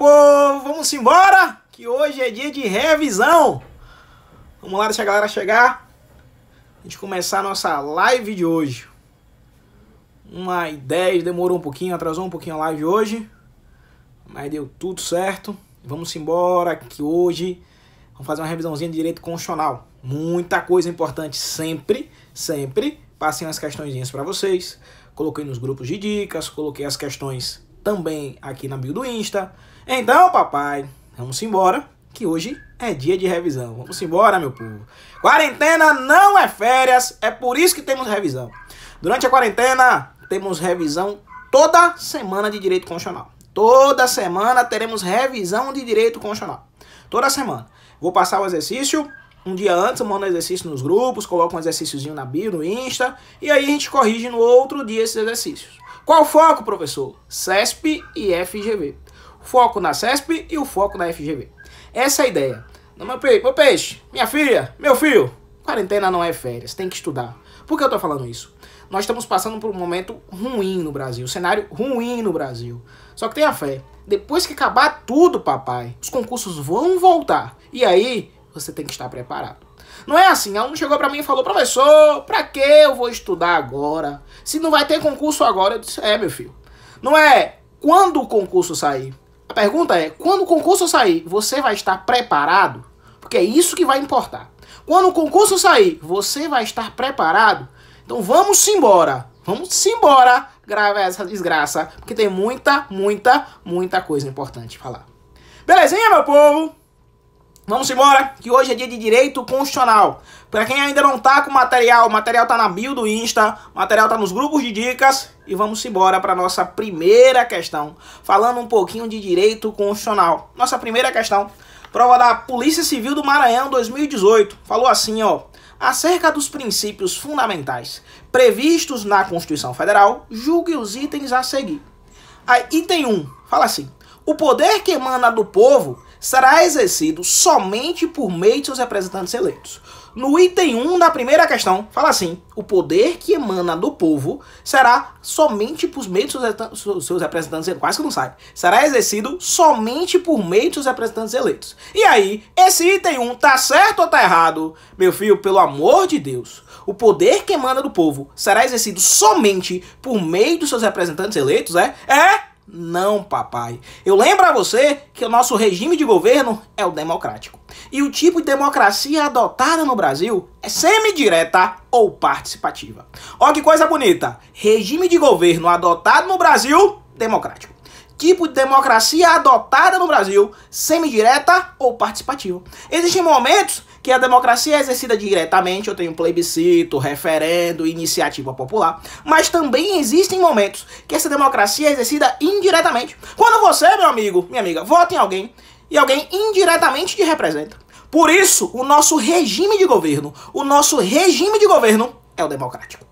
povo, vamos embora, que hoje é dia de revisão. Vamos lá, deixa a galera chegar, a gente começar a nossa live de hoje. 1h10, demorou um pouquinho, atrasou um pouquinho a live hoje, mas deu tudo certo. Vamos embora, que hoje vamos fazer uma revisãozinha de direito constitucional. Muita coisa importante, sempre passei umas questõezinhas para vocês. Coloquei nos grupos de dicas, coloquei as questões também aqui na bio do Insta. Então, papai, vamos embora, que hoje é dia de revisão. Vamos embora, meu povo. Quarentena não é férias, é por isso que temos revisão. Durante a quarentena, temos revisão toda semana de direito constitucional. Toda semana teremos revisão de direito constitucional. Toda semana. Vou passar o exercício. Um dia antes eu mando o exercício nos grupos, coloco um exercíciozinho na bio, no Insta, e aí a gente corrige no outro dia esses exercícios. Qual o foco, professor? CESP e FGV. Foco na CESP e o foco na FGV. Essa é a ideia. Meu peixe, minha filha, meu filho, quarentena não é férias, tem que estudar. Por que eu tô falando isso? Nós estamos passando por um momento ruim no Brasil, cenário ruim no Brasil. Só que tenha fé, depois que acabar tudo, papai, os concursos vão voltar. E aí, você tem que estar preparado. Não é assim, aluno chegou pra mim e falou: professor, pra que eu vou estudar agora? Se não vai ter concurso agora, eu disse: meu filho, não é quando o concurso sair. A pergunta é, quando o concurso sair, você vai estar preparado? Porque é isso que vai importar. Quando o concurso sair, você vai estar preparado? Então vamos embora gravar essa desgraça, porque tem muita coisa importante pra falar. Belezinha, meu povo? Vamos embora, que hoje é dia de direito constitucional. Para quem ainda não tá com o material tá na bio do Insta, o material tá nos grupos de dicas. E vamos embora para nossa primeira questão, falando um pouquinho de direito constitucional. Nossa primeira questão, prova da Polícia Civil do Maranhão 2018, falou assim, ó: acerca dos princípios fundamentais previstos na Constituição Federal, julgue os itens a seguir. Aí, item 1, fala assim: o poder que emana do povo será exercido somente por meio de seus representantes eleitos. No item 1 da primeira questão, fala assim: o poder que emana do povo será somente por meio de seus representantes eleitos. Quase que não sai. Será exercido somente por meio de seus representantes eleitos. E aí, esse item 1 tá certo ou tá errado? Meu filho, pelo amor de Deus. O poder que emana do povo será exercido somente por meio dos seus representantes eleitos, Não, papai. Eu lembro a você que o nosso regime de governo é o democrático. E o tipo de democracia adotada no Brasil é semidireta ou participativa. Olha que coisa bonita. Regime de governo adotado no Brasil, democrático. Tipo de democracia adotada no Brasil, semidireta ou participativa. Existem momentos que a democracia é exercida diretamente, eu tenho plebiscito, referendo, iniciativa popular, mas também existem momentos que essa democracia é exercida indiretamente. Quando você, meu amigo, minha amiga, vota em alguém e alguém indiretamente te representa. Por isso, o nosso regime de governo é o democrático.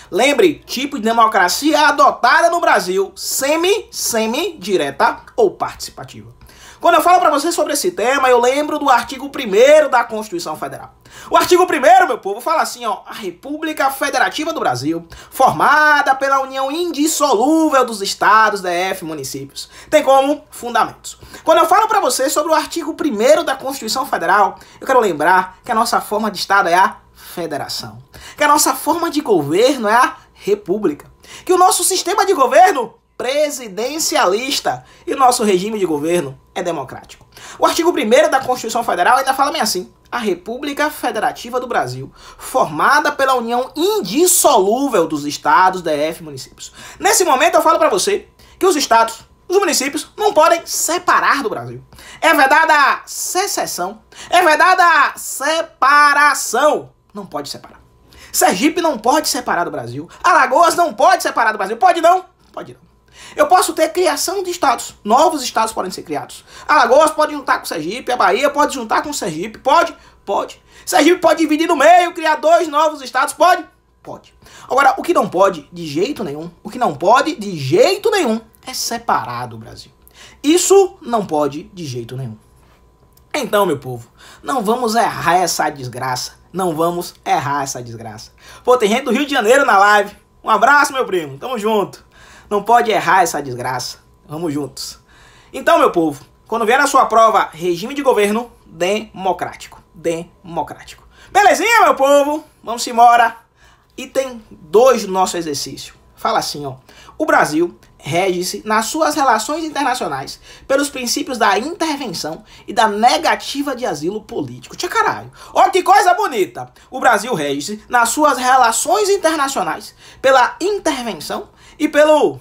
Lembre, tipo de democracia adotada no Brasil, semi-direta ou participativa. Quando eu falo para vocês sobre esse tema, eu lembro do artigo 1º da Constituição Federal. O artigo 1º, meu povo, fala assim, ó: a República Federativa do Brasil, formada pela união indissolúvel dos estados, DF e municípios, tem como fundamentos. Quando eu falo para vocês sobre o artigo 1º da Constituição Federal, eu quero lembrar que a nossa forma de estado é a federação, que a nossa forma de governo é a república, que o nosso sistema de governo presidencialista e o nosso regime de governo é democrático. O artigo 1º da Constituição Federal ainda fala bem assim: a República Federativa do Brasil, formada pela união indissolúvel dos estados, DF e municípios. Nesse momento eu falo para você que os estados, os municípios não podem separar do Brasil. É vedada a secessão, é vedada a separação. Não pode separar. Sergipe não pode separar do Brasil. Alagoas não pode separar do Brasil. Pode não? Pode não. Eu posso ter criação de estados. Novos estados podem ser criados. Alagoas pode juntar com Sergipe. A Bahia pode juntar com Sergipe. Pode? Pode. Sergipe pode dividir no meio, criar 2 novos estados. Pode? Pode. Agora, o que não pode de jeito nenhum, é separar do Brasil. Isso não pode de jeito nenhum. Então, meu povo, não vamos errar essa desgraça. Pô, tem gente do Rio de Janeiro na live. Um abraço, meu primo. Tamo junto. Não pode errar essa desgraça. Vamos juntos. Então, meu povo, quando vier na sua prova, regime de governo democrático. Democrático. Belezinha, meu povo? Vamos embora. Item 2 do nosso exercício. Fala assim, ó. O Brasil rege-se nas suas relações internacionais pelos princípios da intervenção e da negativa de asilo político. Tia caralho. Ó que coisa bonita. O Brasil rege-se nas suas relações internacionais pela intervenção e pelo...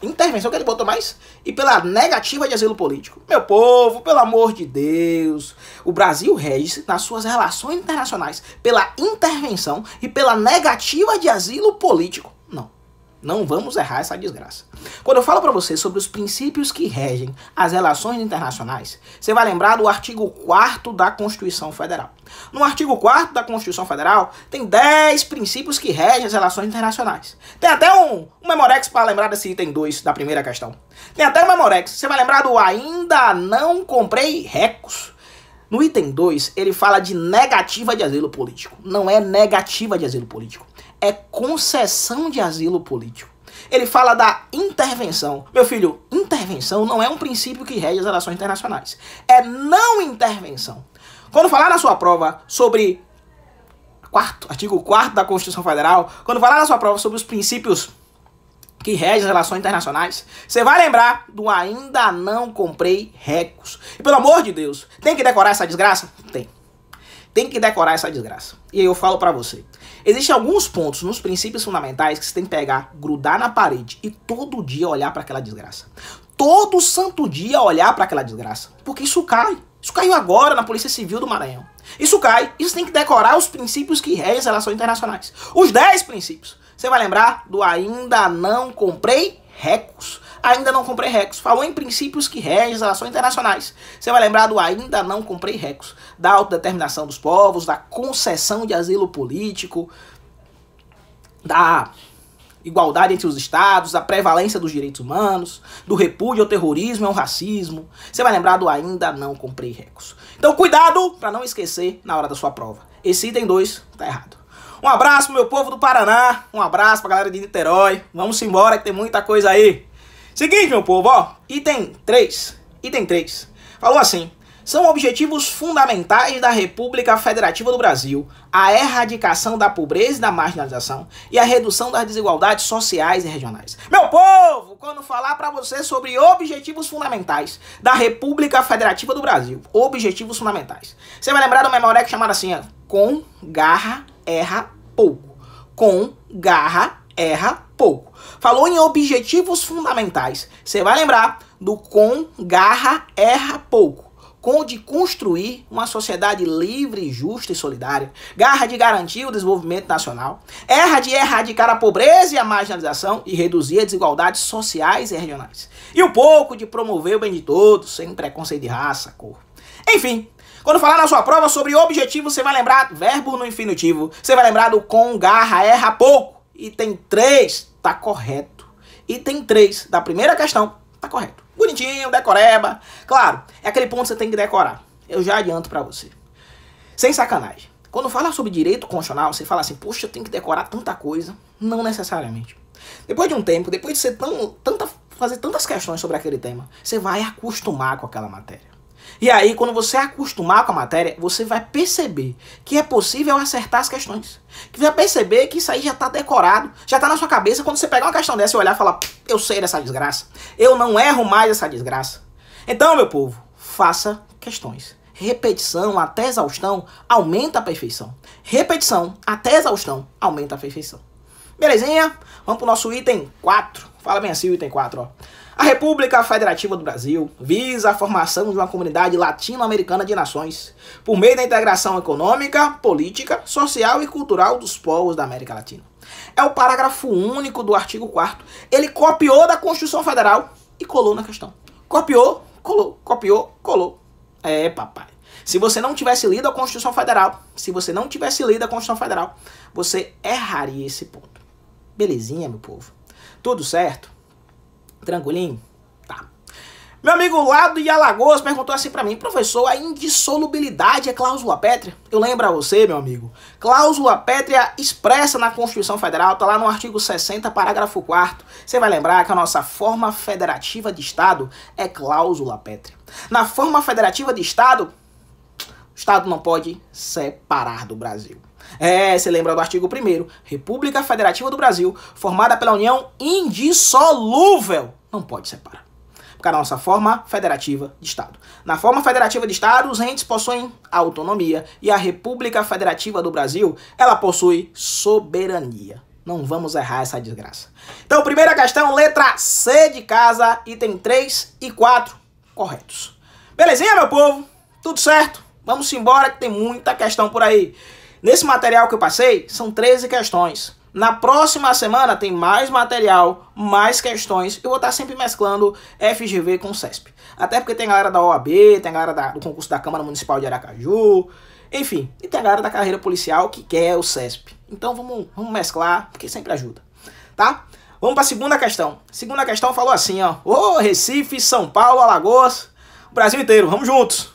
Intervenção que ele botou mais? E pela negativa de asilo político. Meu povo, pelo amor de Deus. O Brasil rege-se nas suas relações internacionais pela intervenção e pela negativa de asilo político. Não vamos errar essa desgraça. Quando eu falo para você sobre os princípios que regem as relações internacionais, você vai lembrar do artigo 4º da Constituição Federal. No artigo 4º da Constituição Federal, tem 10 princípios que regem as relações internacionais. Tem até um memorex para lembrar desse item 2 da primeira questão. Tem até um memorex. Você vai lembrar do ainda não comprei recos. No item 2, ele fala de negativa de asilo político. Não é negativa de asilo político. É concessão de asilo político. Ele fala da intervenção. Meu filho, intervenção não é um princípio que rege as relações internacionais. É não intervenção. Quando falar na sua prova sobre artigo 4º da Constituição Federal, quando falar na sua prova sobre os princípios que regem as relações internacionais, você vai lembrar do ainda não comprei recos. E pelo amor de Deus, tem que decorar essa desgraça? Tem que decorar essa desgraça. E aí eu falo pra você. Existem alguns pontos nos princípios fundamentais que você tem que pegar, grudar na parede e todo dia olhar pra aquela desgraça. Todo santo dia olhar pra aquela desgraça. Porque isso cai. Isso caiu agora na Polícia Civil do Maranhão. Isso cai. Isso tem que decorar os princípios que regem as relações internacionais. Os 10 princípios. Você vai lembrar do ainda não comprei recos. Ainda não comprei recos. Falou em princípios que regem as relações internacionais. Você vai lembrar do ainda não comprei recos. Da autodeterminação dos povos, da concessão de asilo político, da igualdade entre os estados, da prevalência dos direitos humanos, do repúdio ao terrorismo e ao racismo. Você vai lembrar do ainda não comprei recos. Então cuidado para não esquecer na hora da sua prova. Esse item 2 tá errado. Um abraço, meu povo do Paraná. Um abraço pra galera de Niterói. Vamos embora que tem muita coisa aí. Seguinte, meu povo, ó. Item 3. Item 3. Falou assim. São objetivos fundamentais da República Federativa do Brasil a erradicação da pobreza e da marginalização e a redução das desigualdades sociais e regionais. Meu povo, quando falar pra você sobre objetivos fundamentais da República Federativa do Brasil, objetivos fundamentais, você vai lembrar do memorex chamado assim, ó, com garra, erra pouco. Com garra, erra pouco. Falou em objetivos fundamentais. Você vai lembrar do com garra, erra pouco. Com de construir uma sociedade livre, justa e solidária. Garra de garantir o desenvolvimento nacional. Erra de erradicar a pobreza e a marginalização e reduzir as desigualdades sociais e regionais. E um pouco de promover o bem de todos, sem preconceito de raça, cor. Enfim. Quando falar na sua prova sobre objetivo, você vai lembrar verbo no infinitivo. Você vai lembrar do com, garra, erra pouco. Item 3 tá correto. Item 3 da primeira questão tá correto. Bonitinho, decoreba. Claro, é aquele ponto que você tem que decorar. Eu já adianto pra você. Sem sacanagem. Quando fala sobre direito constitucional, você fala assim, poxa, eu tenho que decorar tanta coisa. Não necessariamente. Depois de um tempo, depois de você fazer tantas questões sobre aquele tema, você vai acostumar com aquela matéria. E aí, quando você acostumar com a matéria, você vai perceber que é possível acertar as questões. Que vai perceber que isso aí já está decorado, já está na sua cabeça. Quando você pegar uma questão dessa e olhar e falar, eu sei dessa desgraça, eu não erro mais essa desgraça. Então, meu povo, faça questões. Repetição até exaustão aumenta a perfeição. Repetição até exaustão aumenta a perfeição. Belezinha? Vamos para o nosso item 4. Fala bem assim o item 4, ó. A República Federativa do Brasil visa a formação de uma comunidade latino-americana de nações por meio da integração econômica, política, social e cultural dos povos da América Latina. É o parágrafo único do artigo 4º. Ele copiou da Constituição Federal e colou na questão. Copiou, colou, copiou, colou. É, papai. Se você não tivesse lido a Constituição Federal, você erraria esse ponto. Belezinha, meu povo? Tudo certo? Tranquilinho? Tá. Meu amigo lá de Alagoas perguntou assim pra mim: professor, a indissolubilidade é cláusula pétrea? Eu lembro a você, meu amigo, cláusula pétrea expressa na Constituição Federal, tá lá no artigo 60, parágrafo 4º. Você vai lembrar que a nossa forma federativa de Estado é cláusula pétrea. Na forma federativa de Estado, o Estado não pode separar do Brasil. Você lembra do artigo 1º, República Federativa do Brasil, formada pela União indissolúvel, não pode separar. Porque é a nossa forma federativa de Estado. Na forma federativa de Estado, os entes possuem autonomia e a República Federativa do Brasil, ela possui soberania. Não vamos errar essa desgraça. Então, primeira questão, letra C de casa, item 3 e 4, corretos. Belezinha, meu povo? Tudo certo? Vamos embora que tem muita questão por aí. Nesse material que eu passei, são 13 questões. Na próxima semana tem mais material, mais questões. Eu vou estar sempre mesclando FGV com CESP. Até porque tem galera da OAB, tem galera do concurso da Câmara Municipal de Aracaju. Enfim, e tem a galera da carreira policial que quer o CESP. Então vamos mesclar, porque sempre ajuda. Tá? Vamos para a segunda questão. Segunda questão falou assim, ó. Ô, Recife, São Paulo, Alagoas, Brasil inteiro, vamos juntos.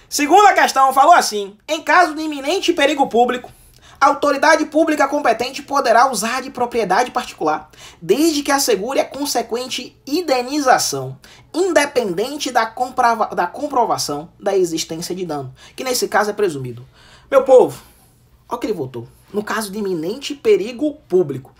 Segunda questão falou assim: em caso de iminente perigo público, a autoridade pública competente poderá usar de propriedade particular, desde que assegure a consequente indenização, independente da comprovação da existência de dano, que nesse caso é presumido. Meu povo, olha o que ele votou. No caso de iminente perigo público.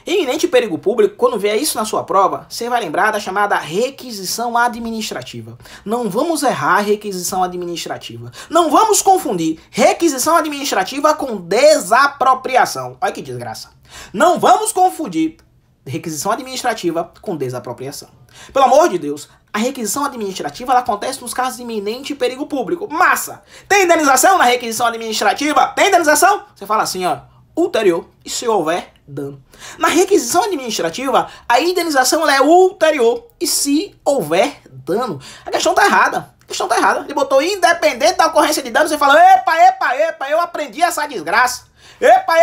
Iminente perigo público, quando vier isso na sua prova, você vai lembrar da chamada requisição administrativa. Não vamos errar requisição administrativa. Não vamos confundir requisição administrativa com desapropriação. Olha que desgraça. Não vamos confundir requisição administrativa com desapropriação. Pelo amor de Deus, a requisição administrativa ela acontece nos casos de iminente perigo público. Massa! Tem indenização na requisição administrativa? Tem indenização? Você fala assim, ó, ulterior, e se houver dano. Na requisição administrativa, a indenização é ulterior e se houver dano. A questão tá errada. A questão tá errada. Ele botou independente da ocorrência de dano. Você fala, epa, eu aprendi essa desgraça. Epa,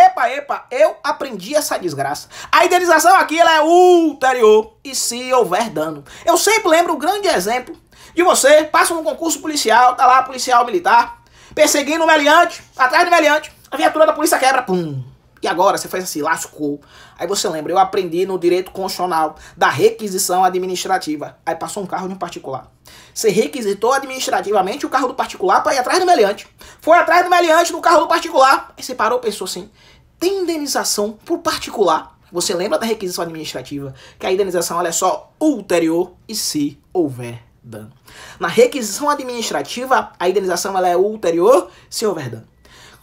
eu aprendi essa desgraça. A indenização aqui ela é ulterior e se houver dano. Eu sempre lembro um grande exemplo de você, passa num concurso policial, tá lá policial militar, perseguindo o meliante, atrás do meliante, a viatura da polícia quebra, pum. E agora você faz assim, lascou. Aí você lembra, eu aprendi no direito constitucional da requisição administrativa. Aí passou um carro de um particular. Você requisitou administrativamente o carro do particular para ir atrás do meliante. Foi atrás do meliante no carro do particular. Aí você parou e pensou assim, tem indenização por particular? Você lembra da requisição administrativa, que a indenização ela é só ulterior e se houver dano. Na requisição administrativa, a indenização ela é ulterior se houver dano.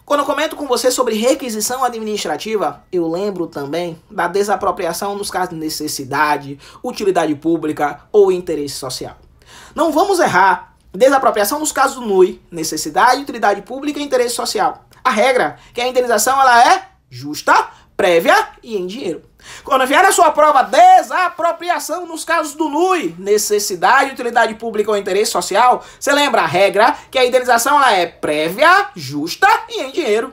Quando eu comento com você sobre requisição administrativa, eu lembro também da desapropriação nos casos de necessidade, utilidade pública ou interesse social. Não vamos errar desapropriação nos casos do NUI, necessidade, utilidade pública e interesse social. A regra é que a indenização ela é justa, prévia e em dinheiro. Quando vier a sua prova desapropriação nos casos do NUI, necessidade, utilidade pública ou interesse social, você lembra a regra que a indenização ela é prévia, justa e em dinheiro.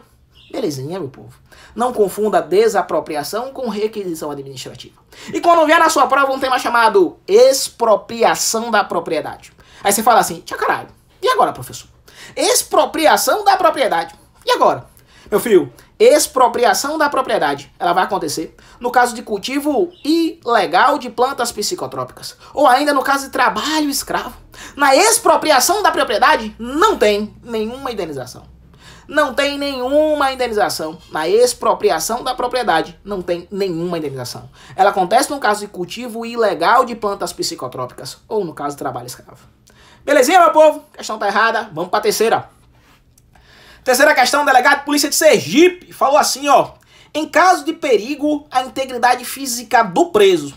Belezinha, meu povo. Não confunda desapropriação com requisição administrativa. E quando vier na sua prova um tema chamado expropriação da propriedade. Aí você fala assim, tia caralho, e agora, professor? Expropriação da propriedade. E agora? Meu filho, expropriação da propriedade, ela vai acontecer no caso de cultivo ilegal de plantas psicotrópicas, ou ainda no caso de trabalho escravo. Na expropriação da propriedade, não tem nenhuma indenização. Não tem nenhuma indenização. Na expropriação da propriedade, não tem nenhuma indenização. Ela acontece no caso de cultivo ilegal de plantas psicotrópicas, ou no caso de trabalho escravo. Belezinha, meu povo? A questão tá errada, vamos pra terceira. Terceira questão, o delegado de polícia de Sergipe falou assim, ó. Em caso de perigo à integridade física do preso,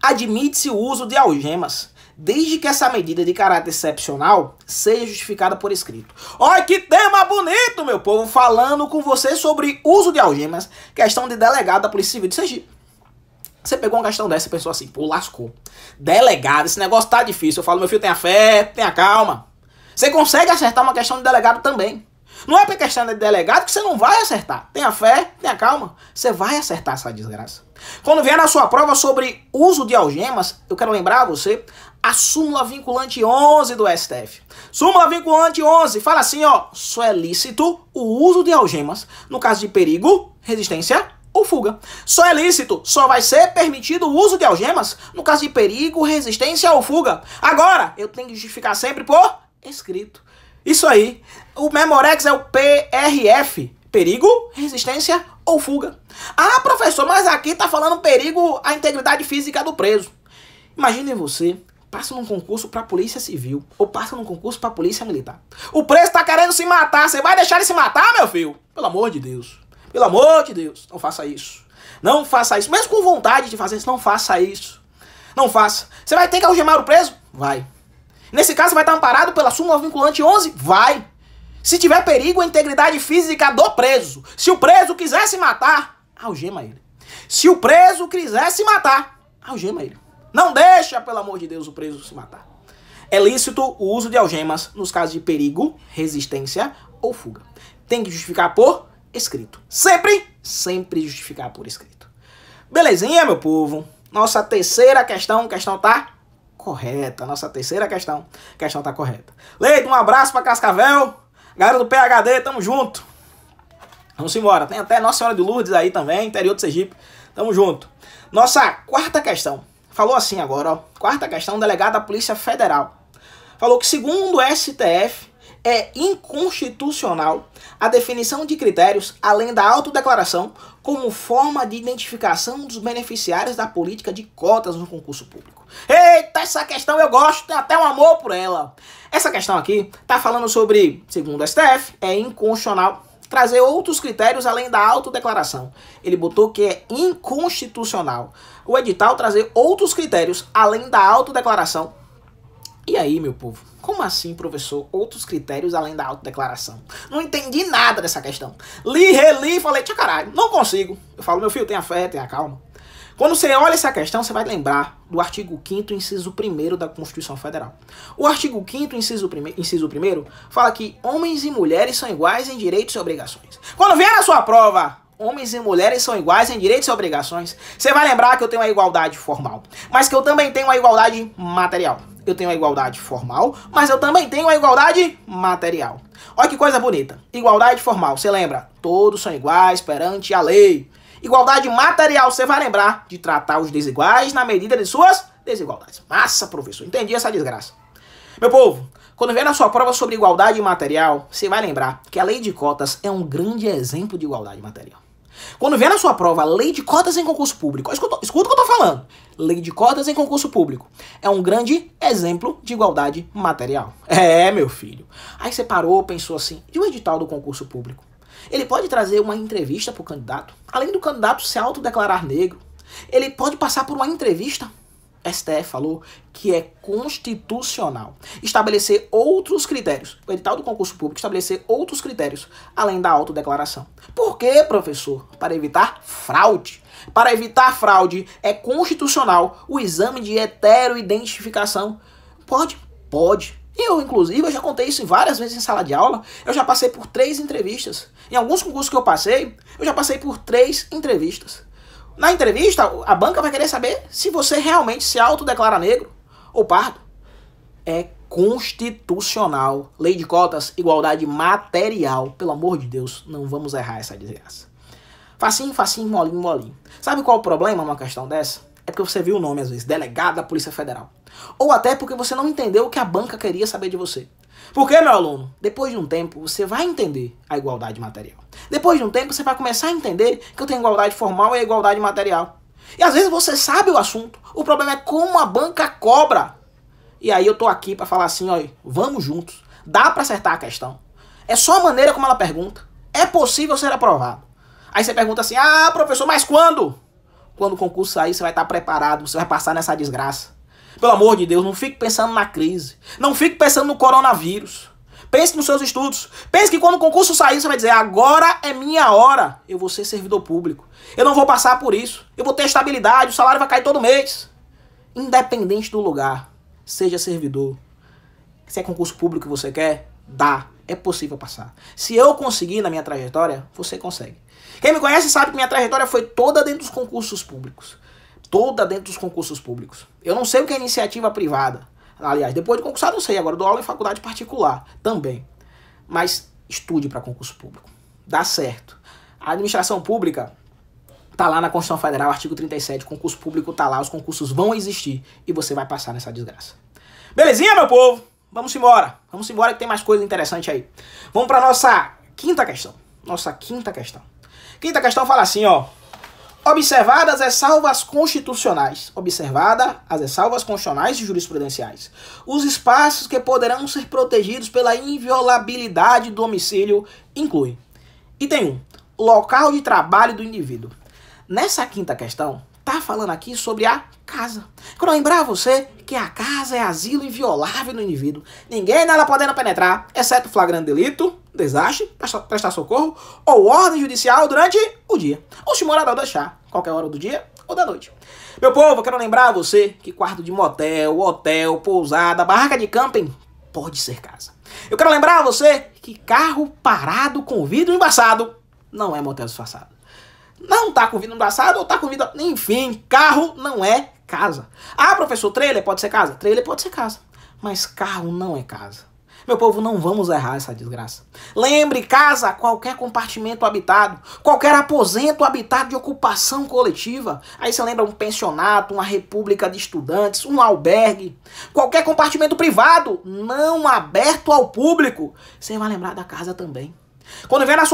admite-se o uso de algemas, desde que essa medida de caráter excepcional seja justificada por escrito. Olha que tema bonito, meu povo, falando com você sobre uso de algemas, questão de delegado da Polícia Civil de Sergipe. Você pegou uma questão dessa e pensou assim, pô, lascou. Delegado, esse negócio tá difícil. Eu falo, meu filho, tenha fé, tenha calma. Você consegue acertar uma questão de delegado também. Não é porque questão de delegado que você não vai acertar. Tenha fé, tenha calma. Você vai acertar essa desgraça. Quando vier na sua prova sobre uso de algemas, eu quero lembrar a você a súmula vinculante 11 do STF. Súmula vinculante 11 fala assim, ó, só é lícito o uso de algemas no caso de perigo, resistência ou fuga. Só é lícito, só vai ser permitido o uso de algemas no caso de perigo, resistência ou fuga. Agora, eu tenho que justificar sempre por escrito. Isso aí, o Memorex é o PRF, perigo, resistência ou fuga. Ah, professor, mas aqui tá falando perigo à integridade física do preso. Imagine você, passa num concurso pra polícia civil, ou passa num concurso pra polícia militar. O preso tá querendo se matar, você vai deixar ele se matar, meu filho? Pelo amor de Deus. Pelo amor de Deus, não faça isso. Não faça isso. Mesmo com vontade de fazer isso, não faça isso. Não faça. Você vai ter que algemar o preso? Vai. Nesse caso, vai estar amparado pela súmula vinculante 11? Vai. Se tiver perigo à integridade física do preso, se o preso quiser se matar, algema ele. Se o preso quiser se matar, algema ele. Não deixa, pelo amor de Deus, o preso se matar. É lícito o uso de algemas nos casos de perigo, resistência ou fuga. Tem que justificar por escrito. Sempre justificar por escrito. Belezinha, meu povo? Nossa terceira questão tá correta. Nossa terceira questão tá correta. Leite, um abraço pra Cascavel. Galera do PHD, tamo junto. Vamos embora. Tem até Nossa Senhora de Lourdes aí também, interior do Sergipe. Tamo junto. Nossa quarta questão. Falou assim agora, ó. Quarta questão, delegado da Polícia Federal. Falou que segundo o STF, é inconstitucional a definição de critérios, além da autodeclaração, como forma de identificação dos beneficiários da política de cotas no concurso público. Eita, essa questão eu gosto, tenho até um amor por ela. Essa questão aqui tá falando sobre, segundo o STF, é inconstitucional trazer outros critérios além da autodeclaração. Ele botou que é inconstitucional o edital trazer outros critérios além da autodeclaração. E aí, meu povo? Como assim, professor? Outros critérios além da autodeclaração? Não entendi nada dessa questão. Li, reli e falei, tia caralho, não consigo. Eu falo, meu filho, tenha fé, tenha calma. Quando você olha essa questão, você vai lembrar do artigo 5º, inciso 1º da Constituição Federal. O artigo 5º, inciso 1º, fala que homens e mulheres são iguais em direitos e obrigações. Quando vier na sua prova, homens e mulheres são iguais em direitos e obrigações, você vai lembrar que eu tenho uma igualdade formal, mas que eu também tenho uma igualdade material. Eu tenho a igualdade formal, mas eu também tenho a igualdade material. Olha que coisa bonita. Igualdade formal, você lembra? Todos são iguais perante a lei. Igualdade material, você vai lembrar de tratar os desiguais na medida de suas desigualdades. Massa, professor. Entendi essa desgraça. Meu povo, quando vier na sua prova sobre igualdade material, você vai lembrar que a lei de cotas é um grande exemplo de igualdade material. Quando vier na sua prova lei de cotas em concurso público, escuta o que eu tô falando. Lei de cotas em concurso público é um grande exemplo de igualdade material. É, meu filho. Aí você parou, pensou assim, e o edital do concurso público? Ele pode trazer uma entrevista para o candidato, além do candidato se autodeclarar negro. Ele pode passar por uma entrevista. STF falou que é constitucional estabelecer outros critérios. O edital do concurso público estabelecer outros critérios, além da autodeclaração. Por quê, professor? Para evitar fraude. Para evitar fraude, é constitucional o exame de heteroidentificação. Pode. Eu, inclusive, eu já contei isso várias vezes em sala de aula. Eu já passei por 3 entrevistas. Em alguns concursos que eu já passei por 3 entrevistas. Na entrevista, a banca vai querer saber se você realmente se autodeclara negro ou pardo. É constitucional. Lei de cotas, igualdade material. Pelo amor de Deus, não vamos errar essa desgraça. Facinho, molinho. Sabe qual é o problema numa questão dessa? É porque você viu o nome, às vezes, delegado da Polícia Federal. Ou até porque você não entendeu o que a banca queria saber de você. Porque, meu aluno, depois de um tempo, você vai entender a igualdade material. Depois de um tempo, você vai começar a entender que eu tenho igualdade formal e a igualdade material. E às vezes você sabe o assunto. O problema é como a banca cobra. E aí eu tô aqui pra falar assim, ó, vamos juntos. Dá pra acertar a questão. É só a maneira como ela pergunta. É possível ser aprovado. Aí você pergunta assim, ah, professor, mas quando? Quando o concurso sair, você vai estar preparado, você vai passar nessa desgraça. Pelo amor de Deus, não fique pensando na crise. Não fique pensando no coronavírus. Pense nos seus estudos. Pense que quando o concurso sair, você vai dizer, agora é minha hora. Eu vou ser servidor público. Eu não vou passar por isso. Eu vou ter estabilidade, o salário vai cair todo mês. Independente do lugar, seja servidor. Se é concurso público que você quer, dá. é possível passar. Se eu conseguir na minha trajetória, você consegue. Quem me conhece sabe que minha trajetória foi toda dentro dos concursos públicos. Toda dentro dos concursos públicos. Eu não sei o que é iniciativa privada. Aliás, depois de concursado eu sei, agora eu dou aula em faculdade particular também. Mas estude para concurso público. Dá certo. A administração pública tá lá na Constituição Federal, artigo 37, concurso público tá lá, os concursos vão existir e você vai passar nessa desgraça. Belezinha, meu povo? Vamos embora. Vamos embora que tem mais coisa interessante aí. Vamos para nossa quinta questão. Nossa quinta questão. Quinta questão fala assim, ó. Observadas as ressalvas constitucionais. Observada as ressalvas constitucionais e jurisprudenciais. Os espaços que poderão ser protegidos pela inviolabilidade do domicílio incluem. Item 1. Local de trabalho do indivíduo. Nessa quinta questão, tá falando aqui sobre a casa. Quero lembrar você que a casa é asilo inviolável do indivíduo. Ninguém nela podendo penetrar, exceto flagrante delito, desastre, prestar socorro ou ordem judicial durante o dia. Ou se o morador deixar, qualquer hora do dia ou da noite. Meu povo, eu quero lembrar você que quarto de motel, hotel, pousada, barraca de camping pode ser casa. Eu quero lembrar você que carro parado com vidro embaçado não é motel disfarçado. Não tá com vidro embaçado ou tá com vidro... Enfim, carro não é casa. Ah, professor, trailer pode ser casa? Trailer pode ser casa. Mas carro não é casa. Meu povo, não vamos errar essa desgraça. Lembre, casa, qualquer compartimento habitado, qualquer aposento habitado de ocupação coletiva. Aí você lembra um pensionato, uma república de estudantes, um albergue. Qualquer compartimento privado, não aberto ao público. Você vai lembrar da casa também. Quando vier na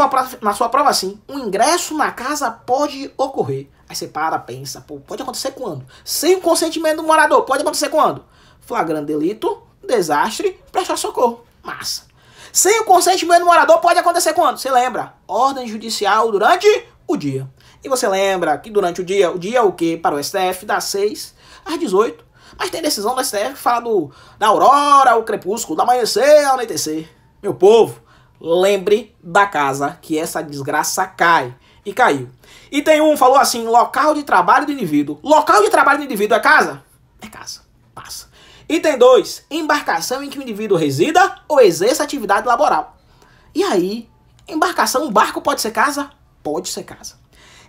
sua prova assim, um ingresso na casa pode ocorrer. Aí você para, pensa, pô, pode acontecer quando? Sem o consentimento do morador, pode acontecer quando? Flagrante delito, desastre, prestar socorro. Massa. Sem o consentimento do morador pode acontecer quando? Você lembra? Ordem judicial durante o dia. E você lembra que durante o dia é o quê? Para o STF, das 6 às 18. Mas tem decisão do STF que fala da aurora ao crepúsculo, do amanhecer ao anoitecer. Meu povo, lembre da casa que essa desgraça cai. E caiu. Item 1 falou assim, local de trabalho do indivíduo. Local de trabalho do indivíduo é casa? É casa. Passa. Item 2, embarcação em que o indivíduo resida ou exerça atividade laboral. E aí, embarcação, um barco pode ser casa? Pode ser casa.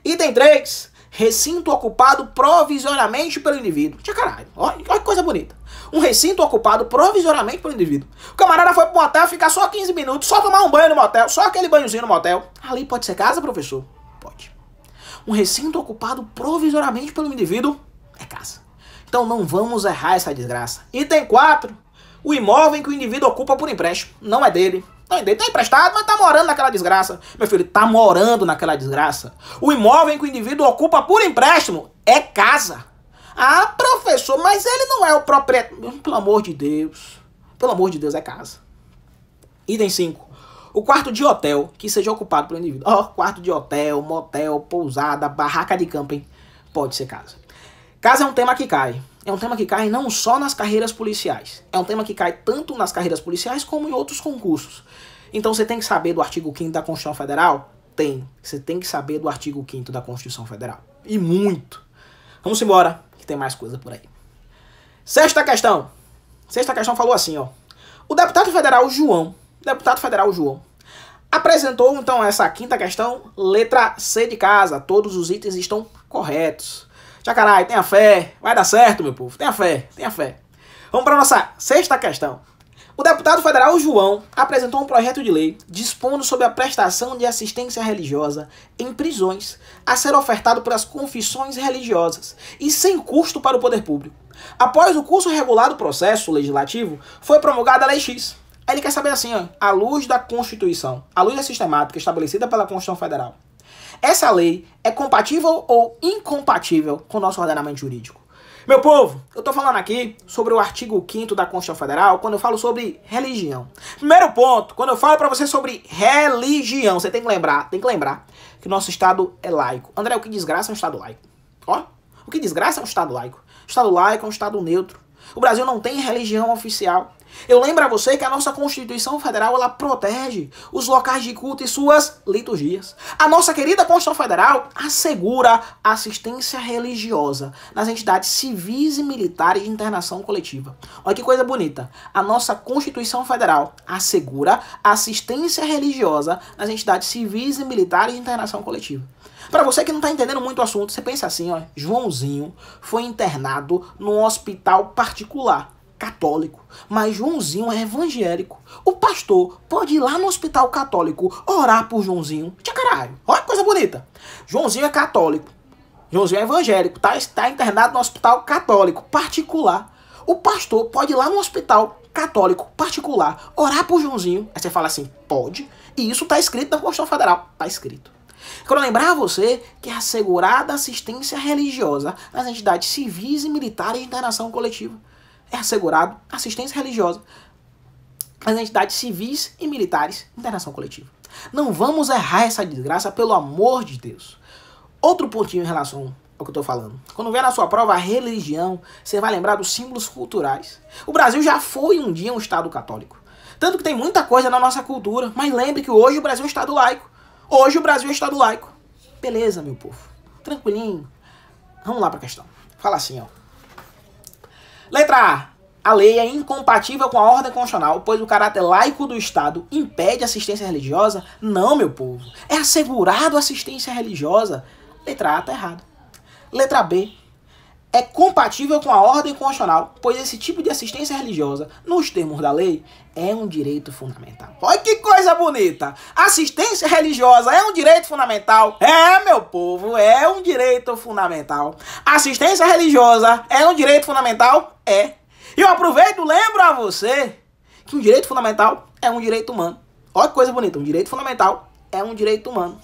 Item 3, recinto ocupado provisoriamente pelo indivíduo. Tia caralho, olha que coisa bonita. Um recinto ocupado provisoriamente pelo indivíduo. O camarada foi pro motel ficar só 15 minutos, só tomar um banho no motel, só aquele banhozinho no motel. Ali pode ser casa, professor? Pode. Um recinto ocupado provisoriamente pelo indivíduo é casa. Então não vamos errar essa desgraça. Item 4. O imóvel em que o indivíduo ocupa por empréstimo. Não é dele. Não é dele. Tá emprestado, mas tá morando naquela desgraça. Meu filho, tá morando naquela desgraça. O imóvel em que o indivíduo ocupa por empréstimo é casa. Ah, professor, mas ele não é o proprietário. Pelo amor de Deus. Pelo amor de Deus, é casa. Item 5. O quarto de hotel que seja ocupado pelo indivíduo. Ó, quarto de hotel, motel, pousada, barraca de camping. Pode ser casa. Casa é um tema que cai. É um tema que cai não só nas carreiras policiais. É um tema que cai tanto nas carreiras policiais como em outros concursos. Então você tem que saber do artigo 5º da Constituição Federal? Tem. Você tem que saber do artigo 5º da Constituição Federal. E muito. Vamos embora, que tem mais coisa por aí. Sexta questão. Sexta questão falou assim, ó. O deputado federal João apresentou, então, essa quinta questão, letra C de casa. Todos os itens estão corretos. Chacarai, tenha fé. Vai dar certo, meu povo. Tenha fé, tenha fé. Vamos para a nossa sexta questão. O deputado federal João apresentou um projeto de lei dispondo sobre a prestação de assistência religiosa em prisões a ser ofertado pelas confissões religiosas e sem custo para o poder público. Após o curso regular do processo legislativo, foi promulgada a Lei X. Aí ele quer saber assim, ó, à luz da Constituição, à luz da sistemática estabelecida pela Constituição Federal, essa lei é compatível ou incompatível com o nosso ordenamento jurídico? Meu povo, eu tô falando aqui sobre o artigo 5º da Constituição Federal, quando eu falo sobre religião. Primeiro ponto, quando eu falo pra você sobre religião, você tem que lembrar que o nosso Estado é laico. André, o que desgraça é um Estado laico. Ó, o que desgraça é um Estado laico. O Estado laico é um Estado neutro. O Brasil não tem religião oficial. Eu lembro a você que a nossa Constituição Federal, ela protege os locais de culto e suas liturgias. A nossa querida Constituição Federal assegura assistência religiosa nas entidades civis e militares de internação coletiva. Olha que coisa bonita. A nossa Constituição Federal assegura assistência religiosa nas entidades civis e militares de internação coletiva. Para você que não está entendendo muito o assunto, você pensa assim, ó, Joãozinho foi internado num hospital particular, católico, mas Joãozinho é evangélico. O pastor pode ir lá no hospital católico orar por Joãozinho. Caralho, olha que coisa bonita. Joãozinho é católico, Joãozinho é evangélico, tá internado no hospital católico particular. O pastor pode ir lá no hospital católico particular orar por Joãozinho. Aí você fala assim, pode, e isso tá escrito na Constituição Federal. Tá escrito. Quero lembrar a você que é assegurada assistência religiosa nas entidades civis e militares de internação coletiva. É assegurado assistência religiosa nas entidades civis e militares de internação coletiva. Não vamos errar essa desgraça, pelo amor de Deus. Outro pontinho em relação ao que eu estou falando. Quando vier na sua prova a religião, você vai lembrar dos símbolos culturais. O Brasil já foi um dia um Estado católico. Tanto que tem muita coisa na nossa cultura, mas lembre que hoje o Brasil é um Estado laico. Hoje o Brasil é um Estado laico. Beleza, meu povo. Tranquilinho. Vamos lá para a questão. Fala assim, ó. Letra A. A lei é incompatível com a ordem constitucional, pois o caráter laico do Estado impede assistência religiosa? Não, meu povo. É assegurado assistência religiosa. Letra A tá errado. Letra B. É compatível com a ordem constitucional, pois esse tipo de assistência religiosa, nos termos da lei, é um direito fundamental. Olha que coisa bonita! Assistência religiosa é um direito fundamental? É, meu povo, é um direito fundamental. Assistência religiosa é um direito fundamental? É. E eu aproveito e lembro a você que um direito fundamental é um direito humano. Olha que coisa bonita, um direito fundamental é um direito humano.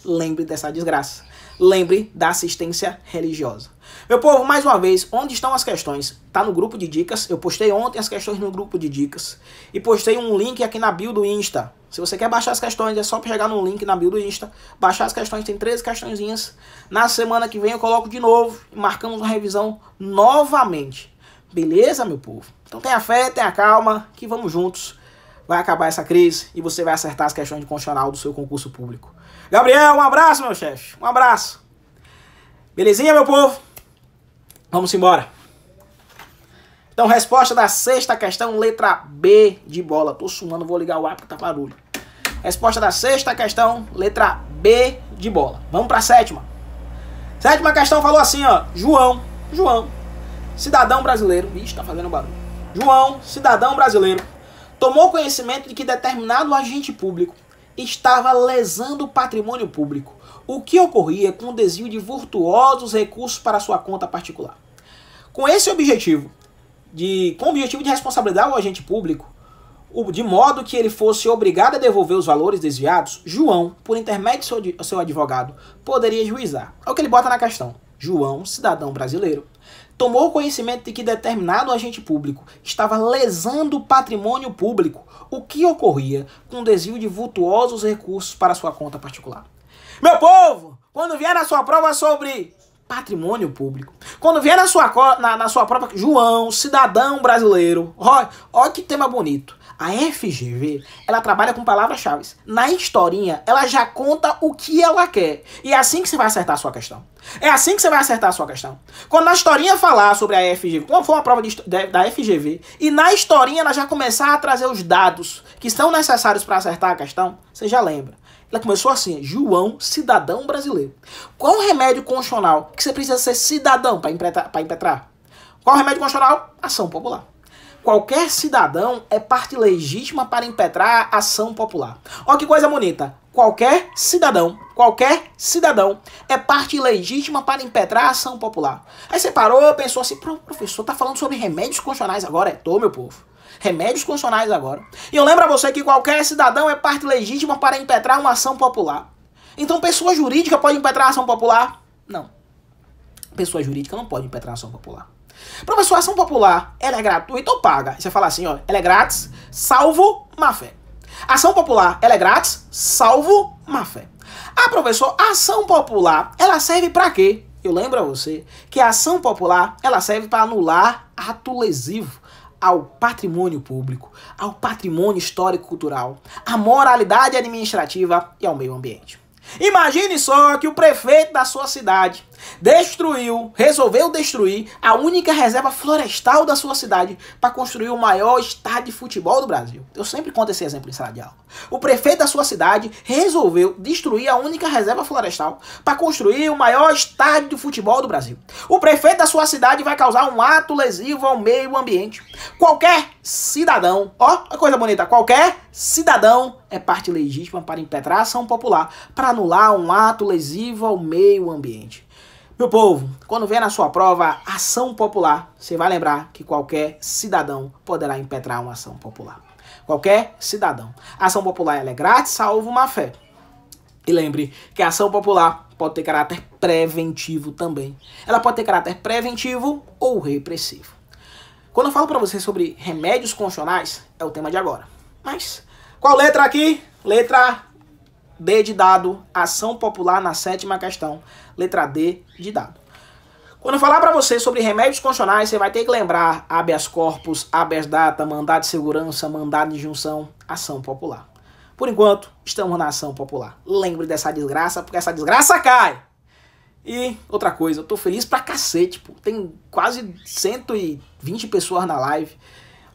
Lembre dessa desgraça. Lembre da assistência religiosa. Meu povo, mais uma vez, onde estão as questões? Tá no grupo de dicas. Eu postei ontem as questões no grupo de dicas. E postei um link aqui na bio do Insta. Se você quer baixar as questões, é só pegar no link na bio do Insta. Baixar as questões, tem 13 questõezinhas. Na semana que vem eu coloco de novo. E marcamos uma revisão novamente. Beleza, meu povo? Então tenha fé, tenha calma, que vamos juntos. Vai acabar essa crise e você vai acertar as questões de constitucional do seu concurso público. Gabriel, um abraço, meu chefe. Um abraço. Belezinha, meu povo? Vamos embora. Então, resposta da sexta questão, letra B de bola. Tô suando, vou ligar o ar porque tá barulho. Resposta da sexta questão, letra B de bola. Vamos pra sétima. Sétima questão falou assim, ó. João, cidadão brasileiro. Vixe, tá fazendo barulho. João, cidadão brasileiro, tomou conhecimento de que determinado agente público estava lesando o patrimônio público, o que ocorria com o desvio de virtuosos recursos para sua conta particular. Com o objetivo de responsabilizar o agente público, de modo que ele fosse obrigado a devolver os valores desviados, João, por intermédio de seu advogado, poderia juizar. É o que ele bota na questão. João, cidadão brasileiro, tomou conhecimento de que determinado agente público estava lesando o patrimônio público, o que ocorria com o desvio de vultuosos recursos para sua conta particular. Meu povo, quando vier na sua prova sobre patrimônio público, quando vier na sua prova João, cidadão brasileiro, olha que tema bonito. A FGV, ela trabalha com palavras-chave. Na historinha, ela já conta o que ela quer. E é assim que você vai acertar a sua questão. É assim que você vai acertar a sua questão. Quando na historinha falar sobre a FGV, como for uma prova da FGV, e na historinha ela já começar a trazer os dados que são necessários para acertar a questão, você já lembra. Ela começou assim, João, cidadão brasileiro. Qual o remédio constitucional que você precisa ser cidadão para impetrar? Qual o remédio constitucional? Ação popular. Qualquer cidadão é parte legítima para impetrar a ação popular. Olha que coisa bonita. Qualquer cidadão é parte legítima para impetrar a ação popular. Aí você parou, pensou assim, professor, tá falando sobre remédios constitucionais agora? Tô, meu povo. Remédios constitucionais agora. E eu lembro a você que qualquer cidadão é parte legítima para impetrar uma ação popular. Então pessoa jurídica pode impetrar a ação popular? Não. Pessoa jurídica não pode impetrar a ação popular. Professor, a ação popular, ela é gratuita ou paga? Você fala assim, ó, ela é grátis, salvo má-fé. Ação popular, ela é grátis, salvo má-fé. Ah, professor, a ação popular, ela serve para quê? Eu lembro a você que a ação popular, ela serve para anular ato lesivo. ao patrimônio público, ao patrimônio histórico-cultural, à moralidade administrativa e ao meio ambiente. Imagine só que o prefeito da sua cidade resolveu destruir a única reserva florestal da sua cidade para construir o maior estádio de futebol do Brasil. Eu sempre conto esse exemplo em sala de aula. O prefeito da sua cidade resolveu destruir a única reserva florestal para construir o maior estádio de futebol do Brasil. O prefeito da sua cidade vai causar um ato lesivo ao meio ambiente. Qualquer cidadão, ó, a coisa bonita, qualquer cidadão é parte legítima para impetrar a ação popular para anular um ato lesivo ao meio ambiente. Meu povo, quando vier na sua prova ação popular, você vai lembrar que qualquer cidadão poderá impetrar uma ação popular. Qualquer cidadão. A ação popular ela é grátis, salvo má fé. E lembre que a ação popular pode ter caráter preventivo também. Ela pode ter caráter preventivo ou repressivo. Quando eu falo para você sobre remédios constitucionais, é o tema de agora. Mas, qual letra aqui? Letra D de dado, ação popular na 7ª questão. Letra D de dado. Quando eu falar para você sobre remédios constitucionais, você vai ter que lembrar habeas corpus, habeas data, mandado de segurança, mandado de injunção, ação popular. Por enquanto, estamos na ação popular. Lembre dessa desgraça, porque essa desgraça cai. E outra coisa, eu tô feliz pra cacete, pô. Tem quase 120 pessoas na live,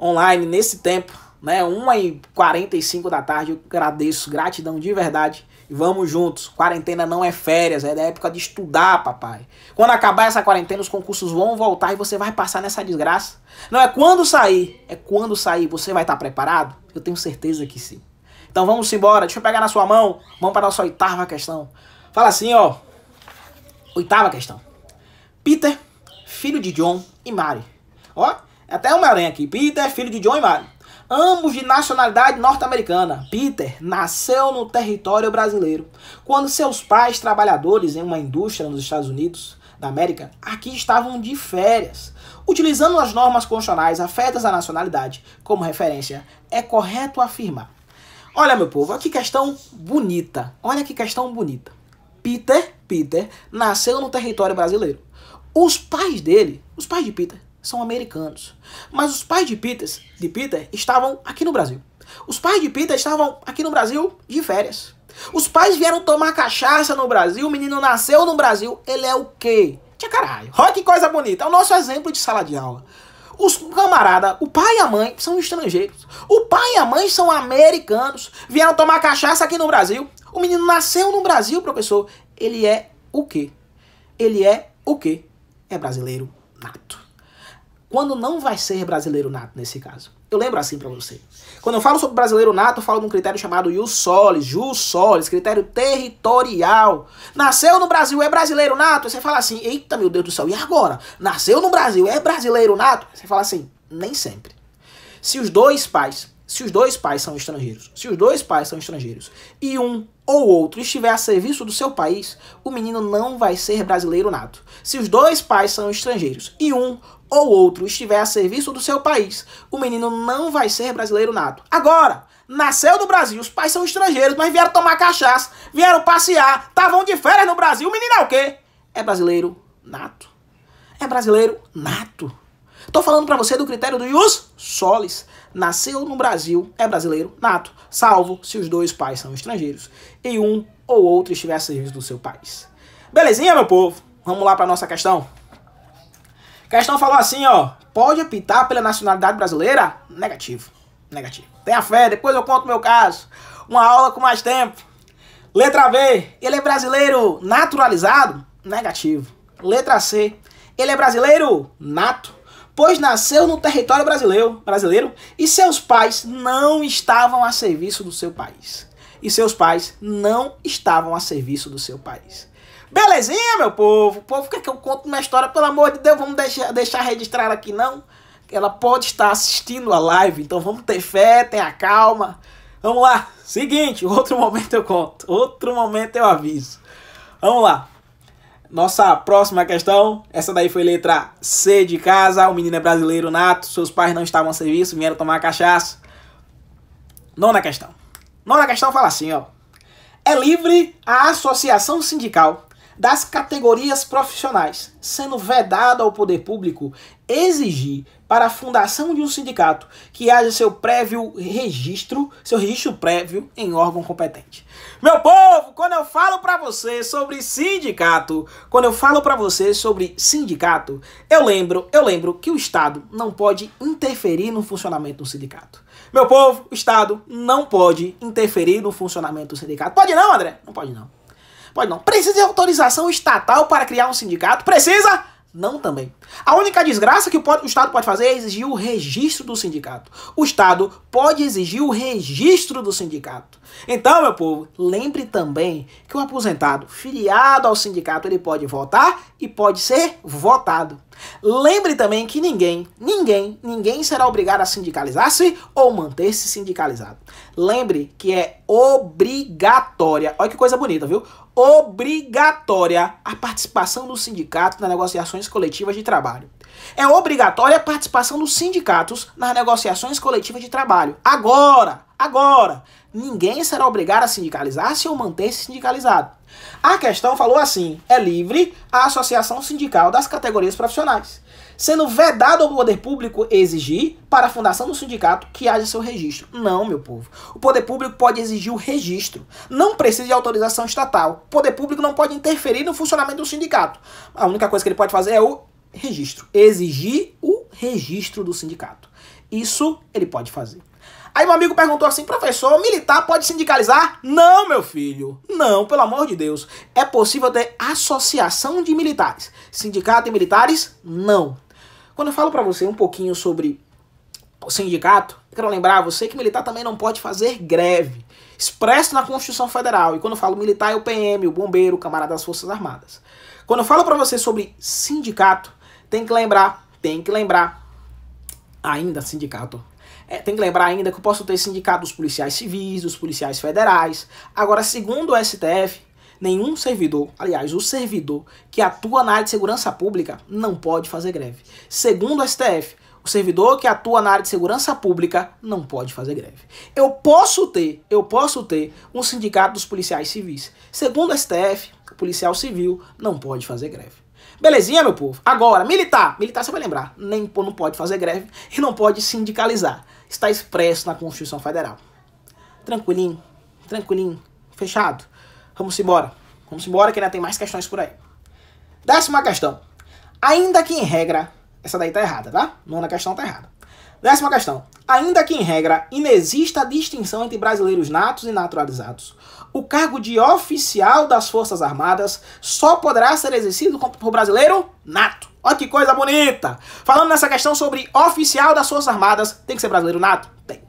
online, nesse tempo, né? 1h45 da tarde, eu agradeço, gratidão de verdade. E vamos juntos, quarentena não é férias, é da época de estudar, papai. Quando acabar essa quarentena, os concursos vão voltar e você vai passar nessa desgraça. Não é quando sair, é quando sair. Você vai estar preparado? Eu tenho certeza que sim. Então vamos embora, deixa eu pegar na sua mão, vamos para a nossa 8ª questão. Fala assim, ó, 8ª questão. Peter, filho de John e Mary. Ó, é até uma aranha aqui. Peter, filho de John e Mary. Ambos de nacionalidade norte-americana. Peter nasceu no território brasileiro, quando seus pais, trabalhadores em uma indústria nos Estados Unidos da América, aqui estavam de férias. Utilizando as normas constitucionais afetas à nacionalidade como referência, é correto afirmar. Olha, meu povo, olha que questão bonita. Olha que questão bonita. Peter nasceu no território brasileiro. Os pais dele, os pais de Peter, são americanos. Mas os pais de Peter estavam aqui no Brasil. Os pais de Peter estavam aqui no Brasil de férias. Os pais vieram tomar cachaça no Brasil, o menino nasceu no Brasil, ele é o quê? Tia caralho, olha que coisa bonita, é o nosso exemplo de sala de aula. Os camarada, o pai e a mãe são estrangeiros. O pai e a mãe são americanos, vieram tomar cachaça aqui no Brasil. O menino nasceu no Brasil, professor. Ele é o quê? Ele é o quê? É brasileiro nato. Quando não vai ser brasileiro nato nesse caso? Eu lembro assim pra você. Quando eu falo sobre brasileiro nato, eu falo de um critério chamado jus solis, critério territorial. Nasceu no Brasil, é brasileiro nato? Você fala assim, eita meu Deus do céu, e agora? Nasceu no Brasil, é brasileiro nato? Você fala assim, nem sempre. Se os dois pais são estrangeiros, e um ou outro estiver a serviço do seu país, o menino não vai ser brasileiro nato. Se os dois pais são estrangeiros e um ou outro estiver a serviço do seu país, o menino não vai ser brasileiro nato. Agora, nasceu no Brasil, os pais são estrangeiros, mas vieram tomar cachaça, vieram passear, estavam de férias no Brasil, o menino é o quê? É brasileiro nato. É brasileiro nato. Tô falando pra você do critério do jus solis. Nasceu no Brasil, é brasileiro nato, salvo se os dois pais são estrangeiros e um ou outro estiver a serviço do seu país. Belezinha, meu povo? Vamos lá pra nossa questão. A questão falou assim, ó. Pode optar pela nacionalidade brasileira? Negativo. Negativo. Tenha fé, depois eu conto meu caso. Uma aula com mais tempo. Letra B. Ele é brasileiro naturalizado? Negativo. Letra C. Ele é brasileiro nato, pois nasceu no território brasileiro e seus pais não estavam a serviço do seu país. Belezinha, meu povo? O povo quer que eu conte uma história? Pelo amor de Deus, vamos deixar registrado aqui, não? Ela pode estar assistindo a live, então vamos ter fé, tenha calma. Vamos lá. Seguinte, outro momento eu conto. Outro momento eu aviso. Vamos lá. Nossa próxima questão, essa daí foi letra C de casa, o menino é brasileiro nato, seus pais não estavam a serviço, vieram tomar cachaça. Nona questão fala assim, ó. É livre a associação sindical das categorias profissionais, sendo vedado ao poder público exigir para a fundação de um sindicato que haja seu registro prévio em órgão competente. Meu povo, quando eu falo para você sobre sindicato, eu lembro que o Estado não pode interferir no funcionamento do sindicato. Meu povo, o Estado não pode interferir no funcionamento do sindicato. Pode não, André? Não pode não. Pode não. Precisa de autorização estatal para criar um sindicato? Precisa? Não também. A única desgraça que o Estado pode fazer é exigir o registro do sindicato. O Estado pode exigir o registro do sindicato. Então, meu povo, lembre também que o aposentado filiado ao sindicato, ele pode votar e pode ser votado. Lembre também que ninguém será obrigado a sindicalizar-se ou manter-se sindicalizado. Lembre que é obrigatória, olha que coisa bonita, viu? Obrigatória a participação do sindicato nas negociações coletivas de trabalho. É obrigatória a participação dos sindicatos nas negociações coletivas de trabalho. Agora, ninguém será obrigado a sindicalizar-se ou manter-se sindicalizado. A questão falou assim: é livre a associação sindical das categorias profissionais, sendo vedado ao poder público exigir para a fundação do sindicato que haja seu registro. Não, meu povo. O poder público pode exigir o registro. Não precisa de autorização estatal. O poder público não pode interferir no funcionamento do sindicato. A única coisa que ele pode fazer é o registro. Exigir o registro do sindicato. Isso ele pode fazer. Aí meu amigo perguntou assim: professor, militar pode sindicalizar? Não, meu filho. Não, pelo amor de Deus. É possível ter associação de militares. Sindicato e militares, não. Quando eu falo pra você um pouquinho sobre o sindicato, eu quero lembrar a você que militar também não pode fazer greve, expresso na Constituição Federal. E quando eu falo militar é o PM, o bombeiro, o camarada das Forças Armadas. Quando eu falo pra você sobre sindicato, tem que lembrar ainda sindicato. Tem que lembrar ainda que eu posso ter sindicato dos policiais civis, dos policiais federais. Agora, segundo o STF, nenhum servidor, aliás, o servidor que atua na área de segurança pública não pode fazer greve. Segundo o STF, o servidor que atua na área de segurança pública não pode fazer greve. Eu posso ter um sindicato dos policiais civis. Segundo o STF, o policial civil não pode fazer greve. Belezinha, meu povo? Agora, militar você vai lembrar, não pode fazer greve e não pode sindicalizar. Está expresso na Constituição Federal. Tranquilinho, fechado. Vamos embora que ainda tem mais questões por aí. 10ª questão. Ainda que em regra, essa daí tá errada, tá? 9ª questão tá errada. 10ª questão. Ainda que em regra inexista distinção entre brasileiros natos e naturalizados, o cargo de oficial das Forças Armadas só poderá ser exercido por brasileiro nato. Olha que coisa bonita! Falando nessa questão sobre oficial das Forças Armadas, tem que ser brasileiro nato? Tem.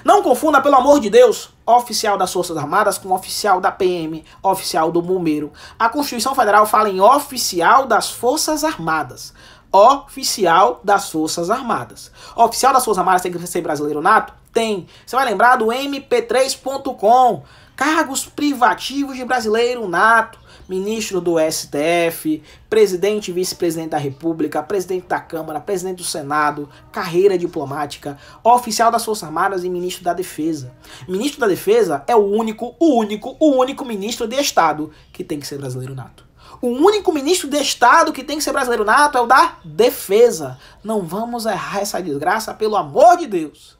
Não confunda, pelo amor de Deus, oficial das Forças Armadas com oficial da PM, oficial do bombeiro. A Constituição Federal fala em oficial das Forças Armadas. Oficial das Forças Armadas. Oficial das Forças Armadas tem que ser brasileiro nato? Tem. Você vai lembrar do mp3.com. Cargos privativos de brasileiro nato. Ministro do STF, presidente e vice-presidente da República, presidente da Câmara, presidente do Senado, carreira diplomática, oficial das Forças Armadas e ministro da Defesa. Ministro da Defesa é o único ministro de Estado que tem que ser brasileiro nato. O único ministro de Estado que tem que ser brasileiro nato é o da Defesa. Não vamos errar essa desgraça, pelo amor de Deus.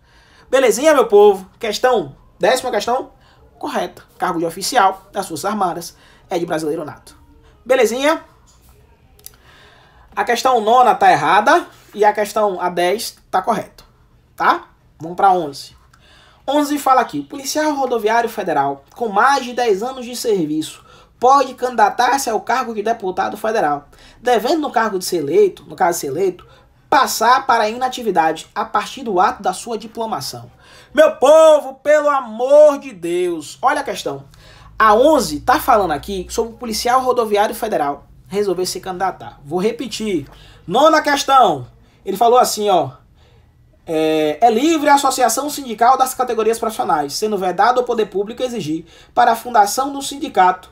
Belezinha, meu povo? 10ª questão, correta. Cargo de oficial das Forças Armadas é de brasileiro nato. Belezinha? A questão 9ª tá errada e a 10 tá correta, tá? Vamos para 11. 11 fala aqui: policial rodoviário federal com mais de 10 anos de serviço pode candidatar-se ao cargo de deputado federal, devendo no caso de ser eleito, passar para a inatividade a partir do ato da sua diplomação. Meu povo, pelo amor de Deus, olha a questão. A 11 tá falando aqui sobre o policial rodoviário federal resolver se candidatar. Vou repetir. 9ª questão. Ele falou assim, ó. É livre a associação sindical das categorias profissionais, sendo vedado ao poder público exigir para a fundação do sindicato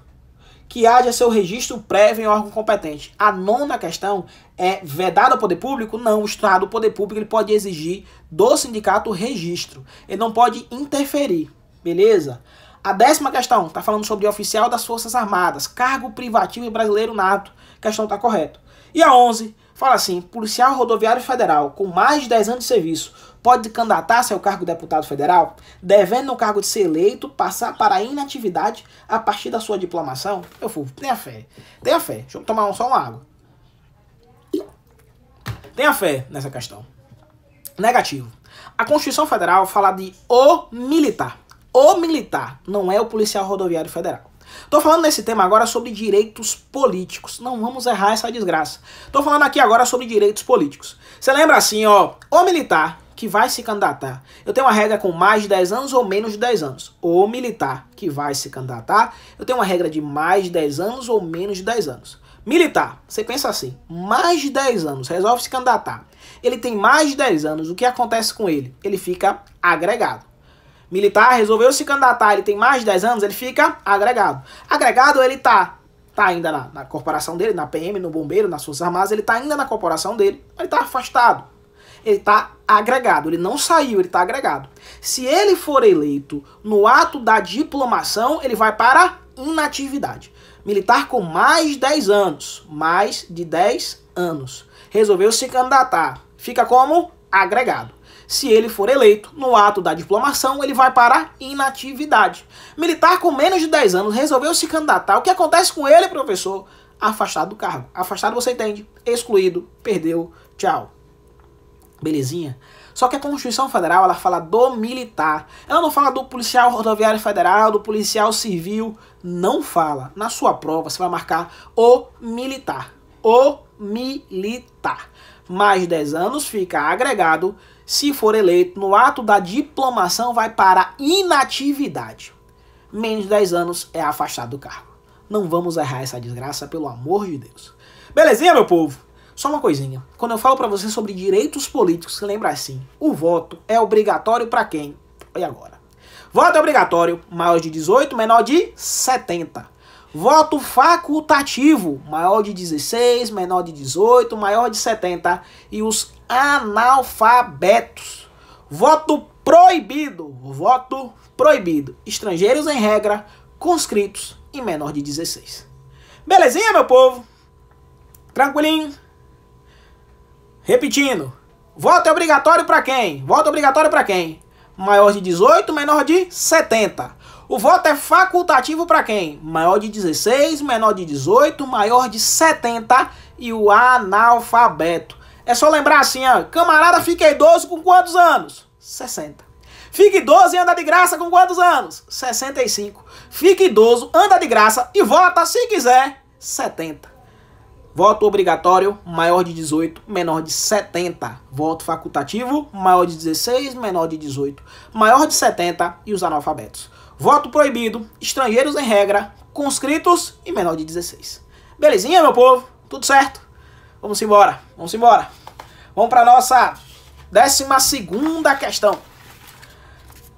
que haja seu registro prévio em órgão competente. A 9ª questão é vedado ao poder público? Não, o Estado, o poder público, ele pode exigir do sindicato o registro. Ele não pode interferir, beleza? A 10ª questão está falando sobre oficial das Forças Armadas, cargo privativo e brasileiro nato. A questão está correta. E a 11 fala assim, policial rodoviário federal com mais de 10 anos de serviço pode candidatar-se ao cargo de deputado federal, devendo no cargo de ser eleito passar para a inatividade a partir da sua diplomação? Meu povo, tenha fé. Tenha fé. Deixa eu tomar só uma água. Tenha fé nessa questão. Negativo. A Constituição Federal fala de o militar. O militar não é o policial rodoviário federal. Tô falando nesse tema agora sobre direitos políticos. Não vamos errar essa desgraça. Tô falando aqui agora sobre direitos políticos. Você lembra assim, ó, o militar que vai se candidatar. Eu tenho uma regra com mais de 10 anos ou menos de 10 anos. O militar que vai se candidatar, eu tenho uma regra de mais de 10 anos ou menos de 10 anos. Militar, você pensa assim, mais de 10 anos, resolve se candidatar. Ele tem mais de 10 anos, o que acontece com ele? Ele fica agregado. Militar resolveu se candidatar, ele tem mais de 10 anos, ele fica agregado. Agregado, ele tá ainda na corporação dele, na PM, no bombeiro, nas Forças Armadas, ele tá ainda na corporação dele, ele tá afastado. Ele tá agregado, ele não saiu, ele tá agregado. Se ele for eleito no ato da diplomação, ele vai para inatividade. Militar com mais de 10 anos, mais de 10 anos, resolveu se candidatar, fica como agregado. Se ele for eleito no ato da diplomação, ele vai para inatividade. Militar com menos de 10 anos resolveu se candidatar. O que acontece com ele, professor? Afastado do cargo. Afastado, você entende? Excluído, perdeu, tchau. Belezinha? Só que a Constituição Federal, ela fala do militar. Ela não fala do policial rodoviário federal, do policial civil. Não fala. Na sua prova, você vai marcar o militar. O militar. Mais de 10 anos fica agregado. Se for eleito no ato da diplomação, vai para inatividade. Menos de 10 anos é afastado do cargo. Não vamos errar essa desgraça, pelo amor de Deus. Belezinha, meu povo? Só uma coisinha. Quando eu falo pra você sobre direitos políticos, lembra assim, o voto é obrigatório pra quem? E agora? Voto é obrigatório, maior de 18, menor de 70. Voto facultativo, maior de 16, menor de 18, maior de 70. E os analfabetos. Voto proibido, estrangeiros em regra, conscritos e menor de 16. Belezinha, meu povo? Tranquilinho? Repetindo, voto é obrigatório para quem? Voto é obrigatório para quem? Maior de 18, menor de 70. O voto é facultativo para quem? Maior de 16, menor de 18, maior de 70 e o analfabeto. É só lembrar assim, ó, camarada fica idoso com quantos anos? 60. Fica idoso e anda de graça com quantos anos? 65. Fica idoso, anda de graça e vota se quiser, 70. Voto obrigatório, maior de 18, menor de 70. Voto facultativo, maior de 16, menor de 18, maior de 70 e os analfabetos. Voto proibido, estrangeiros em regra, conscritos e menor de 16. Belezinha, meu povo? Tudo certo? Vamos embora, vamos embora. Vamos para a nossa 12ª questão.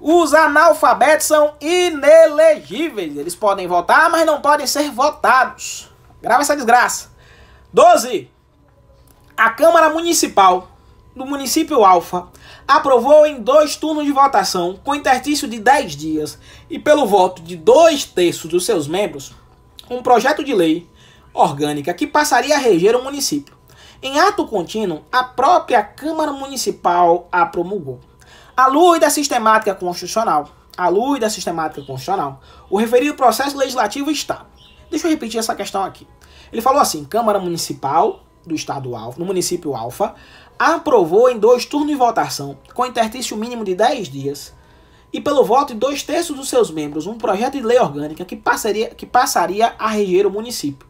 Os analfabetos são inelegíveis. Eles podem votar, mas não podem ser votados. Grava essa desgraça. 12. A Câmara Municipal do município Alfa aprovou em 2 turnos de votação, com interstício de 10 dias e pelo voto de 2/3 dos seus membros, um projeto de lei orgânica que passaria a reger o município. Em ato contínuo, a própria Câmara Municipal a promulgou. À luz da sistemática constitucional, o referido processo legislativo está. Deixa eu repetir essa questão aqui. Ele falou assim, Câmara Municipal do Estado Alfa, no município Alfa, aprovou em 2 turnos de votação, com interstício mínimo de 10 dias, e pelo voto de 2/3 dos seus membros, um projeto de lei orgânica que passaria a reger o município.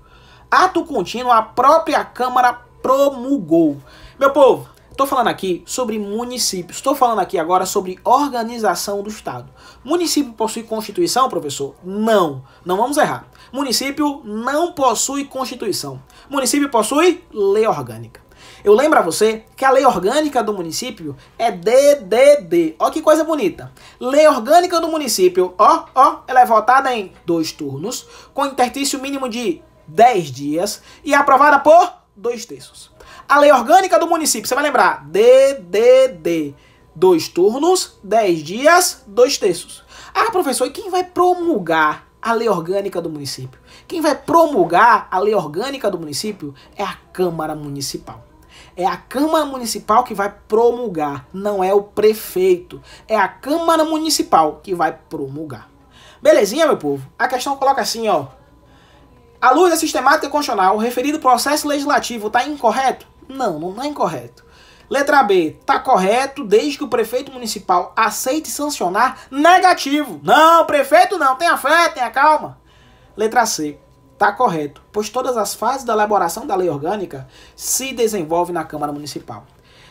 Ato contínuo, a própria Câmara promulgou. Meu povo, estou falando aqui sobre municípios, estou falando aqui agora sobre organização do Estado. Município possui Constituição, professor? Não, não vamos errar. Município não possui Constituição. Município possui lei orgânica. Eu lembro a você que a lei orgânica do município é DDD. Ó que coisa bonita. Lei orgânica do município, ela é votada em 2 turnos, com interstício mínimo de 10 dias e aprovada por 2/3. A lei orgânica do município, você vai lembrar, DDD. 2 turnos, 10 dias, 2/3. Ah, professor, e quem vai promulgar a lei orgânica do município? Quem vai promulgar a lei orgânica do município é a Câmara Municipal. É a Câmara Municipal que vai promulgar, não é o prefeito. É a Câmara Municipal que vai promulgar. Belezinha, meu povo? A questão coloca assim, ó. À luz da sistemática constitucional, o referido processo legislativo está incorreto? Não, não é incorreto. Letra B, está correto desde que o prefeito municipal aceite sancionar. Negativo. Não, prefeito não, tenha fé, tenha calma. Letra C, está correto, pois todas as fases da elaboração da lei orgânica se desenvolvem na Câmara Municipal.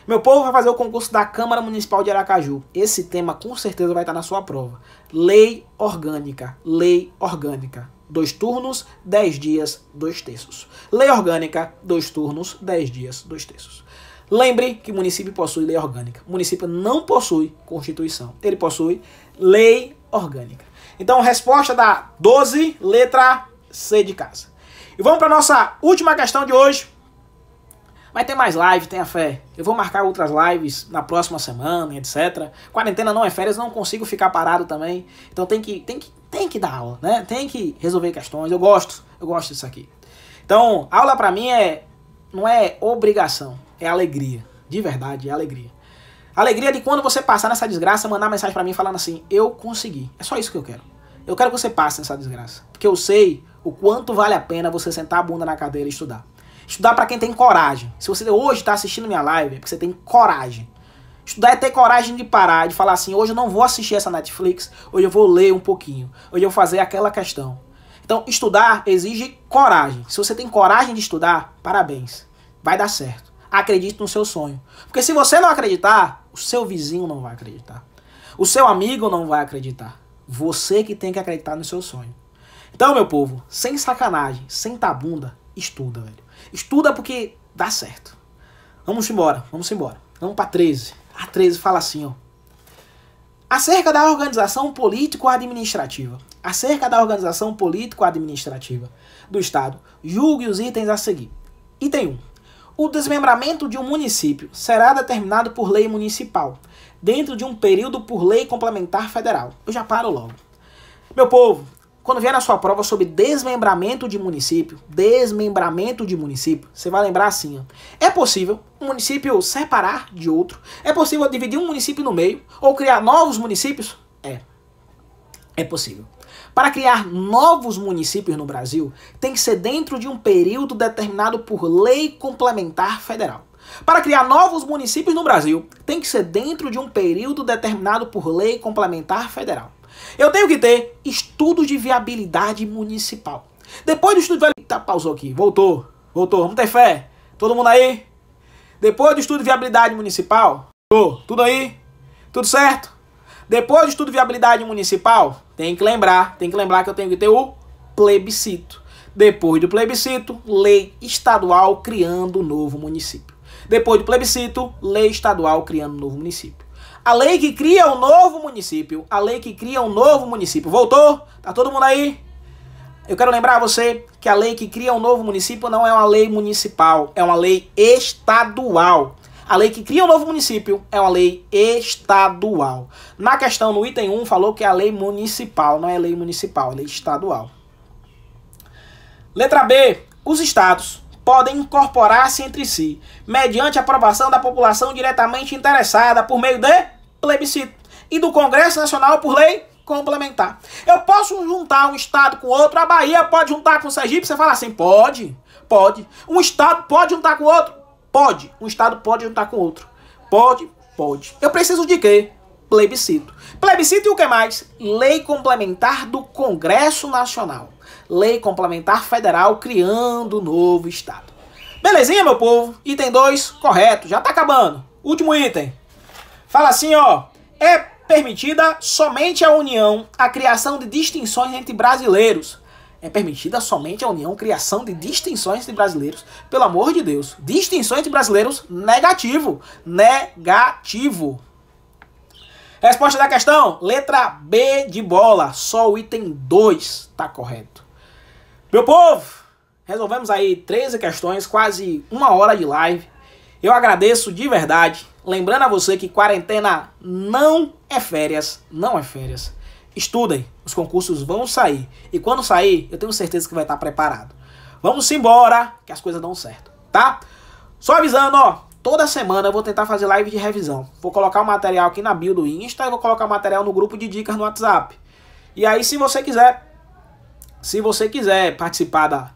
Meu povo vai fazer o concurso da Câmara Municipal de Aracaju. Esse tema com certeza vai estar na sua prova. Lei orgânica, lei orgânica. 2 turnos, 10 dias, 2 terços. Lei orgânica, 2 turnos, 10 dias, 2 terços. Lembre que o município possui lei orgânica. O município não possui Constituição. Ele possui lei orgânica. Então, resposta da 12, letra C de casa. E vamos para a nossa última questão de hoje. Vai ter mais live, tenha fé. Eu vou marcar outras lives na próxima semana, etc. Quarentena não é férias, não consigo ficar parado também. Então tem que dar aula, né? Tem que resolver questões. Eu gosto disso aqui. Então, aula pra mim não é obrigação, é alegria. De verdade, é alegria. Alegria de quando você passar nessa desgraça, mandar mensagem pra mim falando assim, eu consegui. É só isso que eu quero. Eu quero que você passe nessa desgraça. Porque eu sei o quanto vale a pena você sentar a bunda na cadeira e estudar. Estudar para quem tem coragem. Se você hoje está assistindo minha live, é porque você tem coragem. Estudar é ter coragem de parar, de falar assim, hoje eu não vou assistir essa Netflix, hoje eu vou ler um pouquinho, hoje eu vou fazer aquela questão. Então, estudar exige coragem. Se você tem coragem de estudar, parabéns. Vai dar certo. Acredite no seu sonho. Porque se você não acreditar, o seu vizinho não vai acreditar. O seu amigo não vai acreditar. Você que tem que acreditar no seu sonho. Então, meu povo, sem sacanagem, sem tabunda, estuda, velho. Estuda porque dá certo. Vamos embora, vamos embora. Vamos para 13. A 13 fala assim, ó. Acerca da organização político-administrativa. Acerca da organização político-administrativa do Estado, julgue os itens a seguir. Item 1. O desmembramento de um município será determinado por lei municipal, dentro de um período por lei complementar federal. Eu já paro logo. Meu povo, quando vier na sua prova sobre desmembramento de município, você vai lembrar assim, ó. É possível um município separar de outro? É possível dividir um município no meio? Ou criar novos municípios? É possível. Para criar novos municípios no Brasil, tem que ser dentro de um período determinado por lei complementar federal. Para criar novos municípios no Brasil, tem que ser dentro de um período determinado por lei complementar federal. Eu tenho que ter estudos de viabilidade municipal. Depois do estudo de viabilidade... Tá, pausou aqui. Voltou. Vamos ter fé. Todo mundo aí? Depois do estudo de viabilidade municipal... Tudo aí? Tudo certo? Depois do estudo de viabilidade municipal, tem que lembrar que eu tenho que ter o plebiscito. Depois do plebiscito, lei estadual criando um novo município. Depois do plebiscito, lei estadual criando um novo município. A lei que cria um novo município. Voltou? Tá todo mundo aí? Eu quero lembrar a você que a lei que cria um novo município não é uma lei municipal, é uma lei estadual. A lei que cria um novo município é uma lei estadual. Na questão, no item 1, falou que é a lei municipal, não é lei municipal, é lei estadual. Letra B. Os estados podem incorporar-se entre si, mediante aprovação da população diretamente interessada por meio de plebiscito e do Congresso Nacional por lei complementar. Eu posso juntar um estado com outro, a Bahia pode juntar com o Sergipe, você fala assim, pode. Um estado pode juntar com outro? Pode. Um estado pode juntar com outro? Pode. Eu preciso de quê? Plebiscito. Plebiscito e o que mais? Lei complementar do Congresso Nacional. Lei complementar federal criando novo estado. Belezinha, meu povo? Item 2, correto. Já tá acabando. Último item. Fala assim, ó. É permitida somente à União a criação de distinções entre brasileiros. É permitida somente à União criação de distinções entre brasileiros. Pelo amor de Deus. Distinções entre brasileiros, negativo. Resposta da questão, letra B de bola. Só o item 2 tá correto. Meu povo, resolvemos aí 13 questões, quase 1 hora de live. Eu agradeço de verdade. Lembrando a você que quarentena não é férias. estudem, os concursos vão sair. E quando sair, eu tenho certeza que vai estar preparado. Vamos embora, que as coisas dão certo, tá? Só avisando, ó, toda semana eu vou tentar fazer live de revisão. Vou colocar o material aqui na bio do Insta e vou colocar o material no grupo de dicas no WhatsApp. E aí, se você quiser participar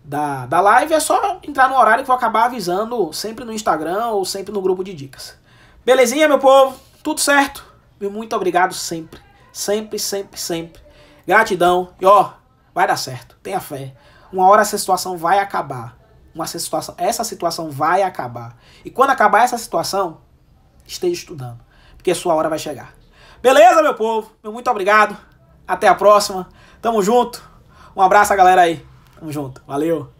da live, é só entrar no horário que eu vou acabar avisando sempre no Instagram ou sempre no grupo de dicas. Belezinha, meu povo? Tudo certo? Muito obrigado sempre. Sempre, sempre, sempre. Gratidão. E ó, vai dar certo. Tenha fé. Uma hora essa situação vai acabar. Essa situação vai acabar. E quando acabar essa situação, esteja estudando. Porque sua hora vai chegar. Beleza, meu povo? Muito obrigado. Até a próxima. Tamo junto. Um abraço a galera aí. Tamo junto. Valeu.